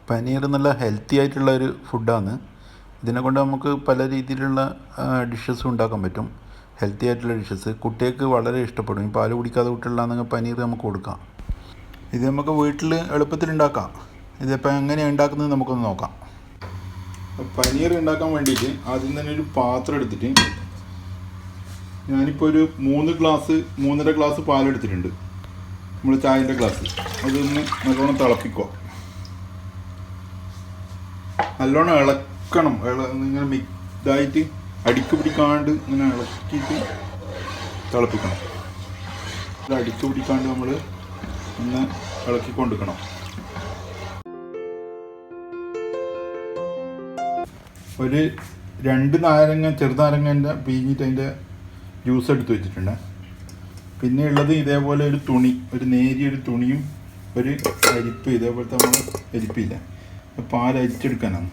പനീർ നല്ല ഹെൽത്തി ആയിട്ടുള്ള ഒരു ഫുഡാണ്. ഇതിനെക്കൊണ്ട് നമുക്ക് പല രീതിയിലുള്ള ഡിഷസ് ഉണ്ടാക്കാൻ പറ്റും. ഹെൽത്തി ആയിട്ടുള്ള ഡിഷസ് കുട്ടികൾക്ക് വളരെ ഇഷ്ടപ്പെടും. ഈ പാൽ കുടിക്കാതെ കുട്ടികളാണെങ്കിൽ പനീർ നമുക്ക് കൊടുക്കാം. ഇത് നമുക്ക് വീട്ടിൽ എളുപ്പത്തിൽ ഉണ്ടാക്കാം. ഇതിപ്പോൾ എങ്ങനെയാണ് ഉണ്ടാക്കുന്നത് നമുക്കൊന്ന് നോക്കാം. പനീർ ഉണ്ടാക്കാൻ വേണ്ടിയിട്ട് ആദ്യം തന്നെ ഒരു പാത്രം എടുത്തിട്ട് ഞാനിപ്പോൾ ഒരു 3 ഗ്ലാസ് പാലെടുത്തിട്ടുണ്ട്. നമ്മൾ ചായൻ്റെ ഗ്ലാസ് അതൊന്ന് നല്ലോണം തിളപ്പിക്കുക. നല്ലോണം ഇളക്കണം. ഇങ്ങനെ ഇതായിട്ട് അടിക്ക് പിടിക്കാണ്ട് ഇങ്ങനെ ഇളക്കിയിട്ട് തിളപ്പിക്കണം. അടിക്ക് പിടിക്കാണ്ട് നമ്മൾ ഒന്ന് ഇളക്കിക്കൊണ്ടിരിക്കണം. ഒരു 2 നാരങ്ങ ചെറുനാരങ്ങൻ്റെ പിഴിഞ്ഞിട്ട് അതിൻ്റെ ജ്യൂസ് എടുത്ത് വെച്ചിട്ടുണ്ട്. പിന്നെ ഉള്ളത് ഇതേപോലെ ഒരു നേരിയൊരു തുണിയും ഒരു അരിപ്പ്, ഇതേപോലത്തെ നമ്മൾ അരിപ്പില്ല, പാൽ അരിച്ചെടുക്കാനാണ്.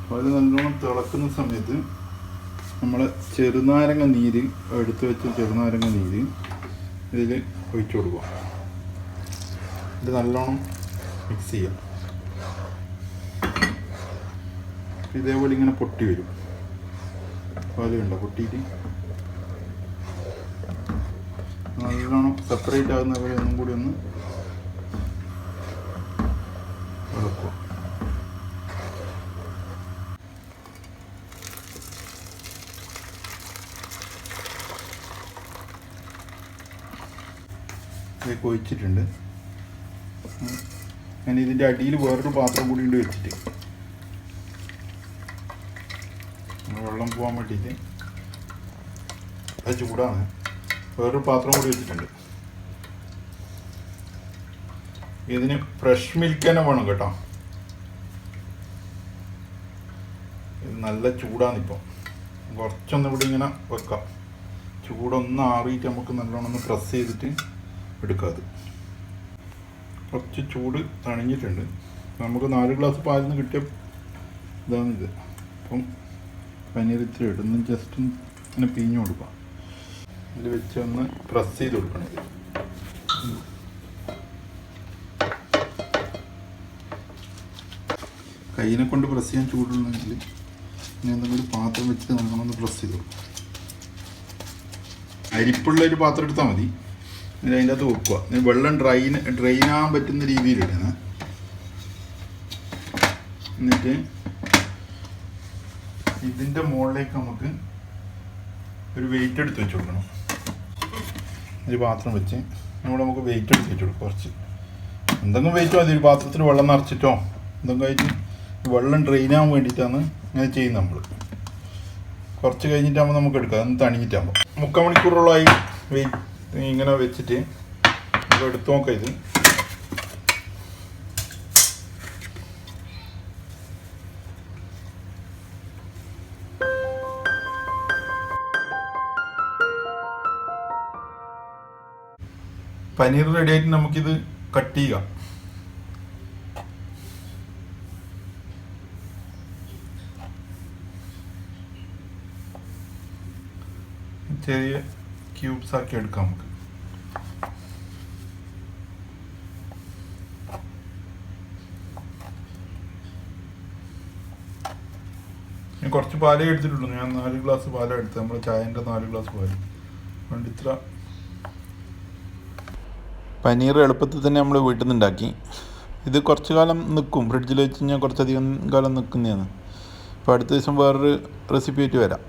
പാൽ നല്ലോണം തിളക്കുന്ന സമയത്ത് നമ്മൾ ചെറുനാരങ്ങ നീര് എടുത്ത് വെച്ച ചെറുനാരങ്ങ നീര് ഇതിൽ ഒഴിച്ചു കൊടുക്കുക. ഇത് നല്ലോണം മിക്സ് ചെയ്യാം. ഇതേപോലെ ഇങ്ങനെ പൊട്ടി വരും. പാല് കണ്ടോ പൊട്ടിയിട്ട് നല്ലോണം സെപ്പറേറ്റ് ആകുന്ന പോലെ ഒന്നും കൂടി ഒന്ന് ഇളക്കുക. ഇത് ഒഴിച്ചിട്ടുണ്ട്. ഞാൻ ഇതിൻ്റെ അടിയിൽ വേറൊരു പാത്രം കൂടി ഉണ്ട് വെച്ചിട്ട് വെള്ളം പോകാൻ വേണ്ടിയിട്ട്. അത് ചൂടാണ്. വേറൊരു പാത്രം കൂടി വെച്ചിട്ടുണ്ട്. ഇതിന് ഫ്രഷ് മിൽക്ക് തന്നെ വേണം കേട്ടോ. ഇത് നല്ല ചൂടാണിപ്പോൾ. കുറച്ചൊന്നും ഇവിടെ ഇങ്ങനെ വെക്കാം. ചൂടൊന്ന് ആറിയിട്ട് നമുക്ക് നല്ലോണം ഒന്ന് പ്രസ് ചെയ്തിട്ട് എടുക്കാം. അത് കുറച്ച് ചൂട് തണിഞ്ഞിട്ടുണ്ട്. നമുക്ക് 4 ഗ്ലാസ് പാലിൽ നിന്ന് കിട്ടിയ ഇതാണിത്. അപ്പം പനീർ ഇത്തിരി ഇടുന്നു. ജസ്റ്റ് ഇങ്ങനെ പിഴിഞ്ഞ് കൊടുക്കാം. ഇതിൽ വെച്ച് ഒന്ന് പ്രസ് ചെയ്ത് കൊടുക്കണം. ഇത് കയ്യിനെ കൊണ്ട് പ്രസ് ചെയ്യാൻ ചൂടുണ്ടെങ്കിൽ ഇനി എന്തെങ്കിലും പാത്രം വെച്ചിട്ട് നമ്മളൊന്ന് പ്രസ് ചെയ്ത് കൊടുക്കും. അരിപ്പുള്ള ഒരു പാത്രം എടുത്താൽ മതി. എന്നിട്ട് അതിൻ്റെ അകത്ത് വെക്കുക. വെള്ളം ഡ്രെയിനാകാൻ പറ്റുന്ന രീതിയിലിടണം. എന്നിട്ട് ഇതിൻ്റെ മുകളിലേക്ക് നമുക്ക് ഒരു വെയിറ്റ് എടുത്ത് വെച്ച് കൊടുക്കണം. ഒരു പാത്രം വെച്ച് നമുക്ക് വെയിറ്റ് എടുത്ത് വെച്ച് കൊടുക്കും. കുറച്ച് എന്തെങ്കിലും വെയിറ്റ് മതി. ഒരു പാത്രത്തിൽ വെള്ളം നിറച്ചിട്ടോ എന്തെങ്കിലും ആയിട്ട് വെള്ളം ഡ്രെയിനാകാൻ വേണ്ടിയിട്ടാണ് ഇങ്ങനെ ചെയ്യുന്നത്. നമ്മൾ കുറച്ച് കഴിഞ്ഞിട്ടാകുമ്പോൾ നമുക്ക് എടുക്കാം. അതൊന്ന് തണിഞ്ഞിട്ടാകുമ്പോൾ 3/4 മണിക്കൂറോളമായി വെയിറ്റ് ഇങ്ങനെ വെച്ചിട്ട് നമുക്ക് എടുത്ത് നോക്കാം. ഇത് പനീർ റെഡി ആയിട്ട് നമുക്കിത് കട്ട് ചെയ്യാം. ചെറിയ ക്യൂബ്സ് ആക്കി എടുക്കാം നമുക്ക്. ഞാൻ കുറച്ച് പാലേ എടുത്തിട്ടുള്ളൂ. ഞാൻ 4 ഗ്ലാസ് പാലാണ് എടുത്തത്. നമ്മൾ ചായൻ്റെ 4 ഗ്ലാസ് പാല് അതുകൊണ്ട് ഇത്ര. പനീർ എളുപ്പത്തിൽ തന്നെ നമ്മൾ വീട്ടിൽ നിന്ന് ഉണ്ടാക്കി. ഇത് കുറച്ച് കാലം നിൽക്കും. ഫ്രിഡ്ജിൽ വെച്ച് കഴിഞ്ഞാൽ കുറച്ചധികം കാലം നിൽക്കുന്നതാണ്. അപ്പോൾ അടുത്ത ദിവസം വേറൊരു റെസിപ്പി ആയിട്ട് വരാം.